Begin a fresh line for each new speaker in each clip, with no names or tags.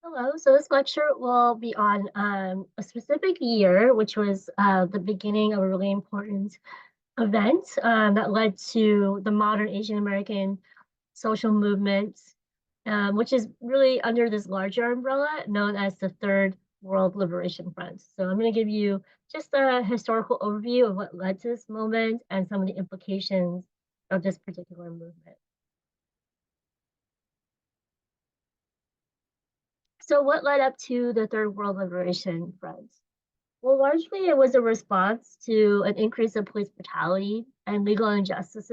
Hello. So this lecture will be on a specific year, which was the beginning of a really important event that led to the modern Asian American social movement, which is really under this larger umbrella known as the Third World Liberation Front. So I'm going to give you just a historical overview of what led to this moment and some of the implications of this particular movement. So what led up to the Third World Liberation Front? Well, largely it was a response to an increase in police brutality and legal injustice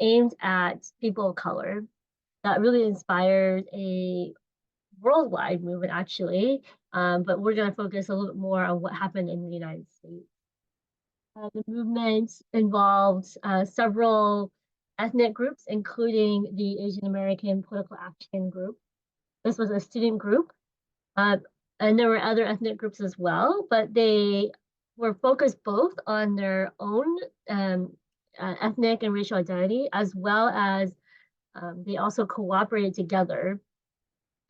aimed at people of color that really inspired a worldwide movement, actually. But we're going to focus a little bit more on what happened in the United States. The movement involved several ethnic groups, including the Asian American Political Action Group. This was a student group uh, and there were other ethnic groups as well, but they were focused both on their own ethnic and racial identity, as well as they also cooperated together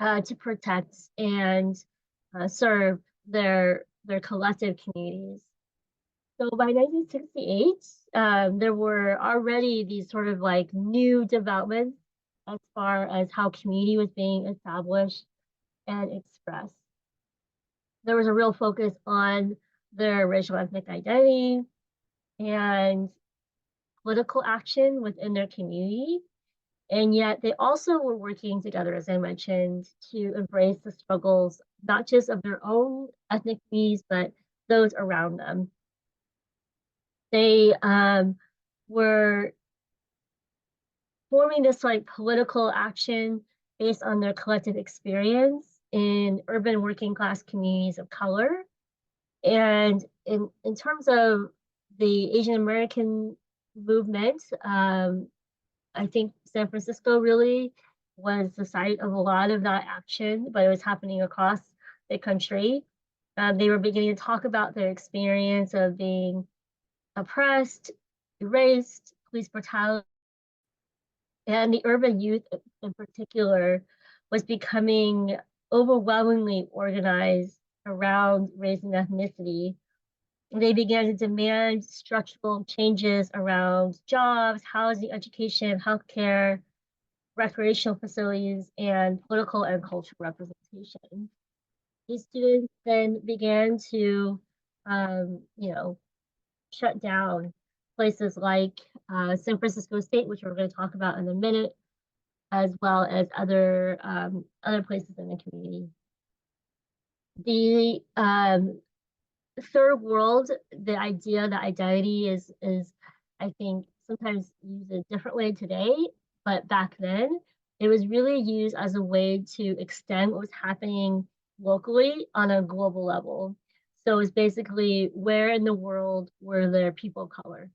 to protect and serve their collective communities. So by 1968, there were already these sort of like new developments as far as how community was being established and expressed. There was a real focus on their racial ethnic identity and political action within their community. And yet they also were working together, as I mentioned, to embrace the struggles, not just of their own ethnic communities, but those around them. They were forming this like political action based on their collective experience in urban working class communities of color. And in terms of the Asian American movement, I think San Francisco really was the site of a lot of that action, but it was happening across the country. They were beginning to talk about their experience of being oppressed, erased, police brutality, and the urban youth in particular was becoming overwhelmingly organized around race and ethnicity. They began to demand structural changes around jobs, housing, education, healthcare, recreational facilities, and political and cultural representation. These students then began to, you know, shut down places like San Francisco State, which we're going to talk about in a minute, as well as other places in the community. The third world, the idea that identity is I think sometimes used a different way today, but back then it was really used as a way to extend what was happening locally on a global level. So it's basically where in the world were there people of color.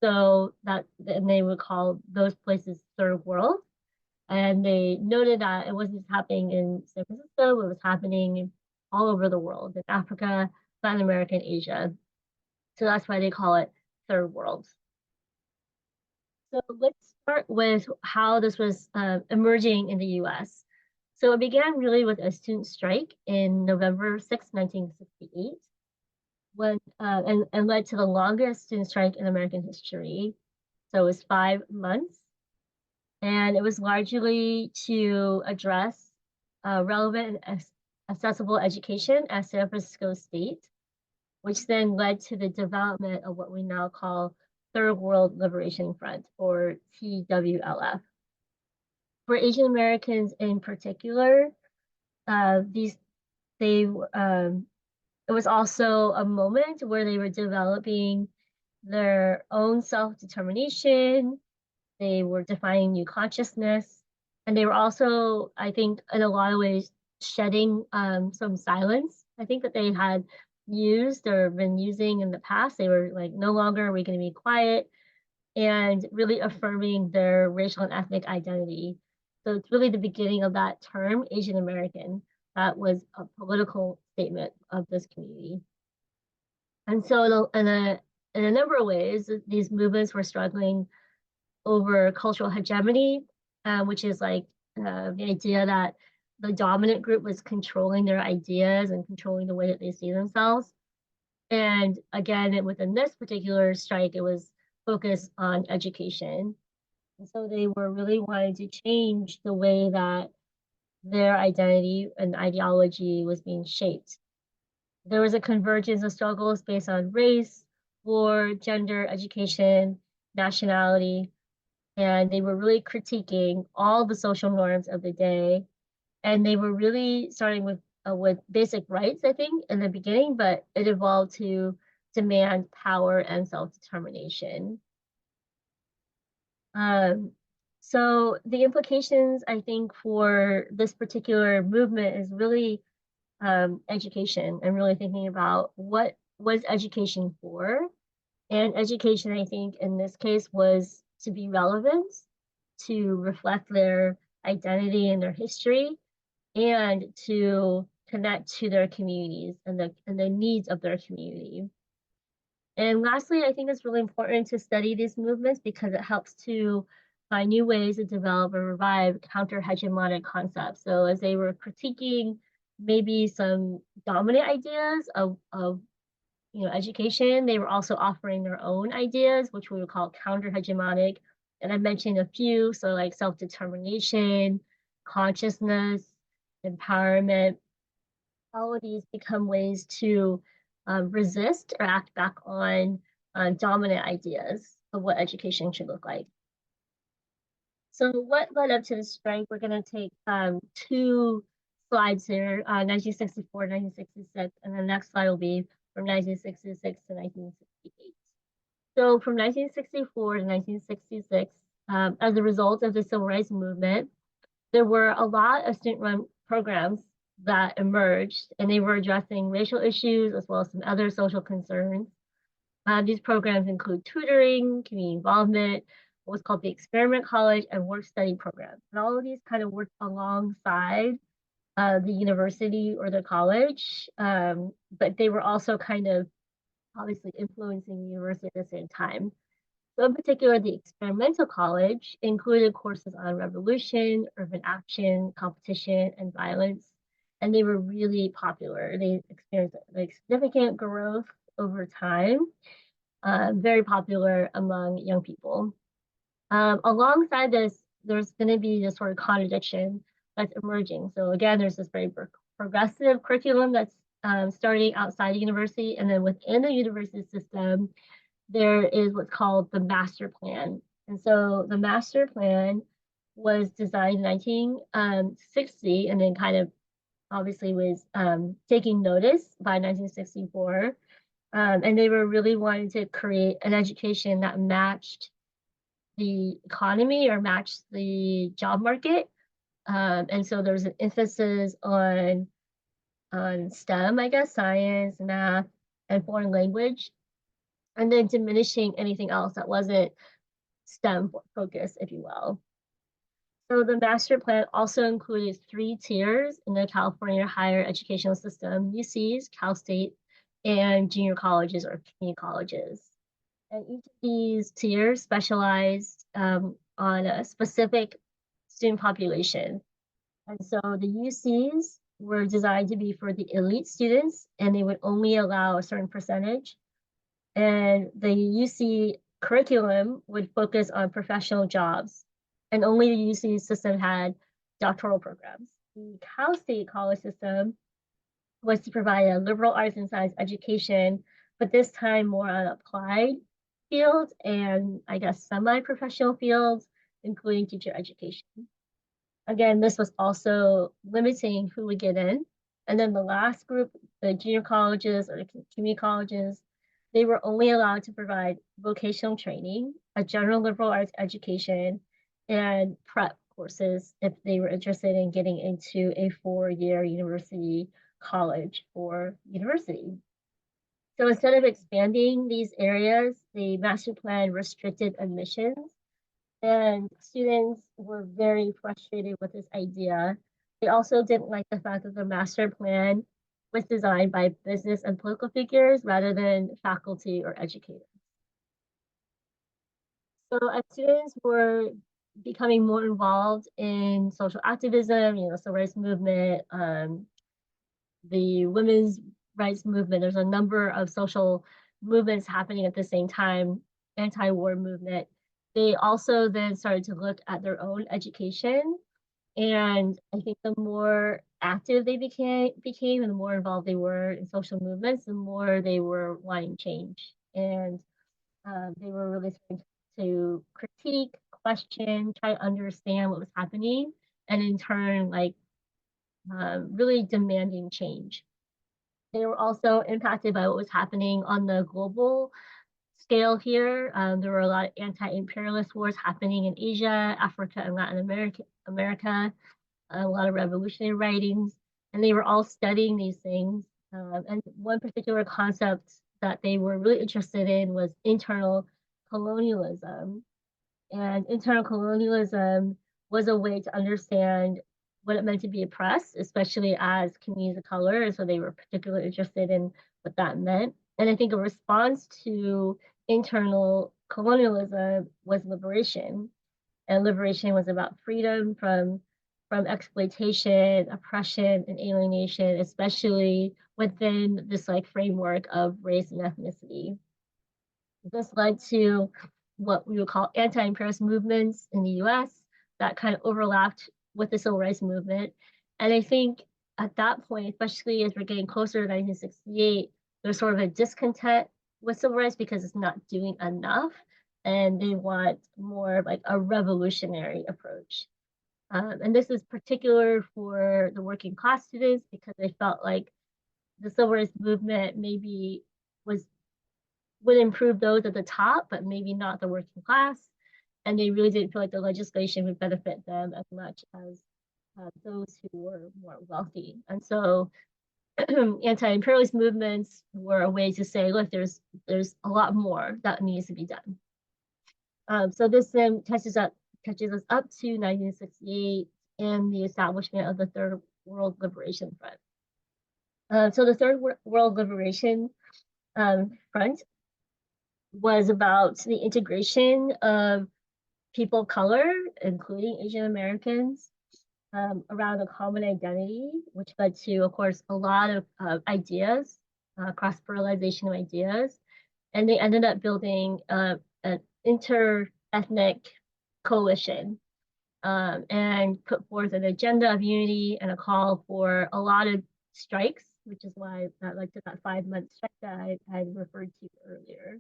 So that and they would call those places third world. And they noted that it wasn't happening in San Francisco, it was happening all over the world, in Africa, Latin America, and Asia. So that's why they call it third world. So let's start with how this was emerging in the US. So it began really with a student strike in November 6, 1968, and led to the longest student strike in American history. So it was 5 months. And it was largely to address relevant and accessible education at San Francisco State, which then led to the development of what we now call Third World Liberation Front, or TWLF. For Asian Americans in particular, these they it was also a moment where they were developing their own self-determination. They were defining new consciousness, and they were also, I think, in a lot of ways, shedding some silence. I think that they had used or been using in the past. They were like, no longer are we going to be quiet, and really affirming their racial and ethnic identity. So it's really the beginning of that term, Asian American. That was a political statement of this community. And so in a number of ways, these movements were struggling over cultural hegemony, which is like the idea that the dominant group was controlling their ideas and controlling the way that they see themselves. And again, within this particular strike, it was focused on education. And so they were really wanting to change the way that their identity and ideology was being shaped. There was a convergence of struggles based on race, war, gender, education, nationality, and they were really critiquing all the social norms of the day. And they were really starting with basic rights, I think, in the beginning, but it evolved to demand power and self-determination. So the implications, I think, for this particular movement is really education and really thinking about what was education for. And education, I think, in this case was to be relevant, to reflect their identity and their history, and to connect to their communities and the needs of their community. And lastly, I think it's really important to study these movements because it helps to find new ways to develop or revive counter-hegemonic concepts. So as they were critiquing maybe some dominant ideas of education, they were also offering their own ideas, which we would call counter-hegemonic. And I mentioned a few, so like self-determination, consciousness, empowerment. All of these become ways to resist or act back on dominant ideas of what education should look like. So what led up to the strike? We're going to take two slides here, 1964, 1966, and the next slide will be from 1966 to 1968. So from 1964 to 1966, as a result of the civil rights movement, there were a lot of student-run programs that emerged, and they were addressing racial issues as well as some other social concerns. These programs include tutoring, community involvement, what's called the Experiment College, and work study programs. And all of these kind of work alongside the university or the college, but they were also kind of obviously influencing the university at the same time. So in particular, the Experimental College included courses on revolution, urban action, competition, and violence. And they were really popular. They experienced like significant growth over time, very popular among young people. Alongside this, there's going to be this sort of contradiction that's emerging. So again, there's this very progressive curriculum that's starting outside the university, and then within the university system, there is what's called the master plan. And so the master plan was designed in 1960 and then kind of obviously was taking notice by 1964. And they were really wanting to create an education that matched the economy or matched the job market. And so there's an emphasis on STEM, I guess, science, math, and foreign language, and then diminishing anything else that wasn't STEM focused, if you will. So the master plan also included 3 tiers in the California higher educational system: UCs, Cal State, and junior colleges or community colleges. And each of these tiers specialized on a specific student population. And so the UCs were designed to be for the elite students, and they would only allow a certain percentage. And the UC curriculum would focus on professional jobs, and only the UC system had doctoral programs. The Cal State college system was to provide a liberal arts and science education, but this time more on applied fields and I guess semi-professional fields, including teacher education. Again, this was also limiting who would get in. And then the last group, the junior colleges or the community colleges, they were only allowed to provide vocational training, a general liberal arts education, and prep courses if they were interested in getting into a 4-year university college or university. So instead of expanding these areas, the master plan restricted admissions, and students were very frustrated with this idea. They also didn't like the fact that the master plan was designed by business and political figures rather than faculty or educators. So as students were becoming more involved in social activism, civil rights movement, the women's rights movement. There's a number of social movements happening at the same time, anti-war movement. They also then started to look at their own education. And I think the more active they became and the more involved they were in social movements, the more they were wanting change. And they were really starting to critique, question, try to understand what was happening, and in turn, like really demanding change. They were also impacted by what was happening on the global scale here. There were a lot of anti-imperialist wars happening in Asia, Africa, and Latin America, a lot of revolutionary writings, and they were all studying these things. And one particular concept that they were really interested in was internal colonialism. And internal colonialism was a way to understand what it meant to be oppressed, especially as communities of color. And so they were particularly interested in what that meant. And I think a response to internal colonialism was liberation. And liberation was about freedom from exploitation, oppression, and alienation, especially within this like framework of race and ethnicity. This led to what we would call anti-imperialist movements in the US that kind of overlapped with the civil rights movement. And I think at that point, especially as we're getting closer to 1968, there's sort of a discontent with civil rights because it's not doing enough. And they want more like a revolutionary approach. And this is particular for the working class students because they felt like the civil rights movement maybe was would improve those at the top, but maybe not the working class. And they really didn't feel like the legislation would benefit them as much as those who were more wealthy. And so anti-imperialist movements were a way to say, look, there's a lot more that needs to be done. So this then catches us up to 1968 and the establishment of the Third World Liberation Front. So the Third World Liberation Front was about the integration of people of color, including Asian Americans, around a common identity, which led to, of course, a lot of ideas, cross-fertilization of ideas. And they ended up building an inter-ethnic coalition and put forth an agenda of unity and a call for a lot of strikes, which is why that led to that 5-month strike that I had referred to earlier.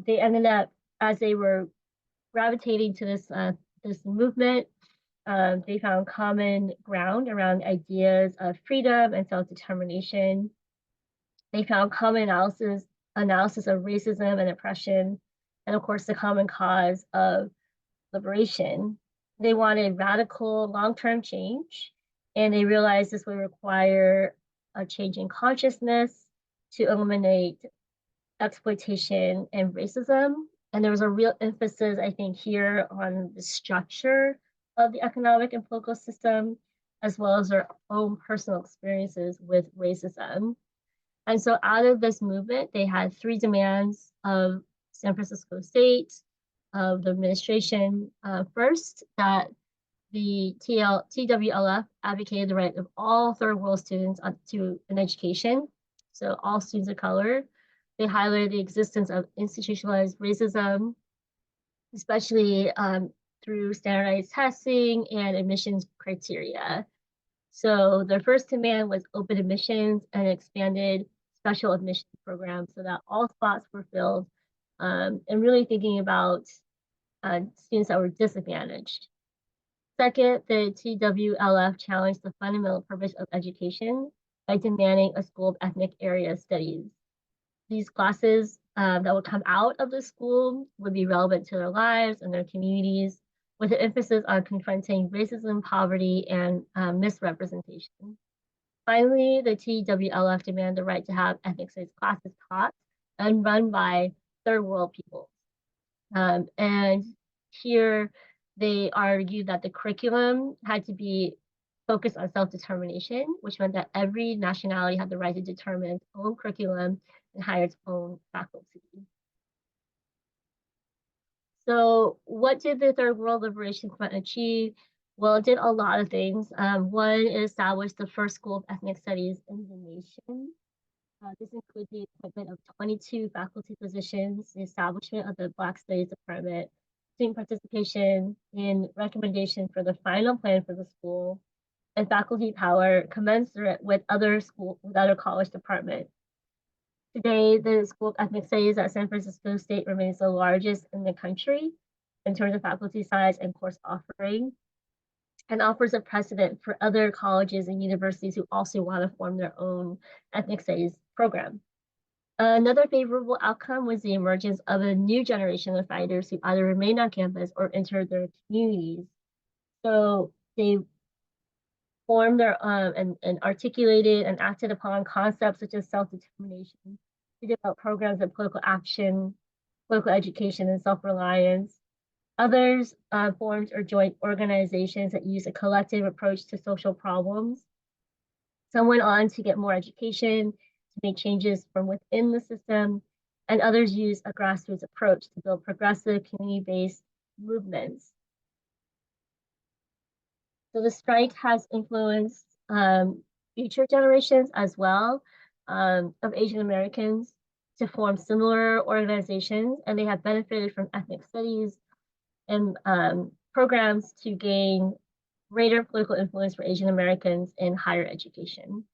They ended up, as they were gravitating to this movement, they found common ground around ideas of freedom and self-determination. They found common analysis of racism and oppression, and of course the common cause of liberation. They wanted radical long-term change, and they realized this would require a change in consciousness to eliminate exploitation and racism. And there was a real emphasis, I think, here on the structure of the economic and political system, as well as their own personal experiences with racism. And so out of this movement, they had 3 demands of San Francisco State, of the administration. First, that the TWLF advocated the right of all third world students to an education, so all students of color. They highlighted the existence of institutionalized racism, especially through standardized testing and admissions criteria. So their first demand was open admissions and expanded special admissions programs so that all spots were filled, and really thinking about students that were disadvantaged. Second, the TWLF challenged the fundamental purpose of education by demanding a school of ethnic area studies. These classes that would come out of the school would be relevant to their lives and their communities, with an emphasis on confronting racism, poverty, and misrepresentation. Finally, the TWLF demanded the right to have ethnic studies classes taught and run by third world people. And here they argued that the curriculum had to be focused on self-determination, which meant that every nationality had the right to determine its own curriculum and hire its own faculty. So what did the Third World Liberation Front achieve? Well, it did a lot of things. One, it established the first school of ethnic studies in the nation. This includes the appointment of 22 faculty positions, the establishment of the Black Studies Department, student participation in recommendation for the final plan for the school, and faculty power commensurate with other college departments. Today, the School of Ethnic Studies at San Francisco State remains the largest in the country in terms of faculty size and course offering, and offers a precedent for other colleges and universities who also want to form their own ethnic studies program. Another favorable outcome was the emergence of a new generation of fighters who either remained on campus or entered their communities. So they formed their and articulated and acted upon concepts such as self-determination to develop programs of political action, political education, and self-reliance. Others formed or joined organizations that use a collective approach to social problems. Some went on to get more education, to make changes from within the system, and others use a grassroots approach to build progressive community-based movements. So the strike has influenced future generations as well of Asian Americans to form similar organizations, and they have benefited from ethnic studies and programs to gain greater political influence for Asian Americans in higher education.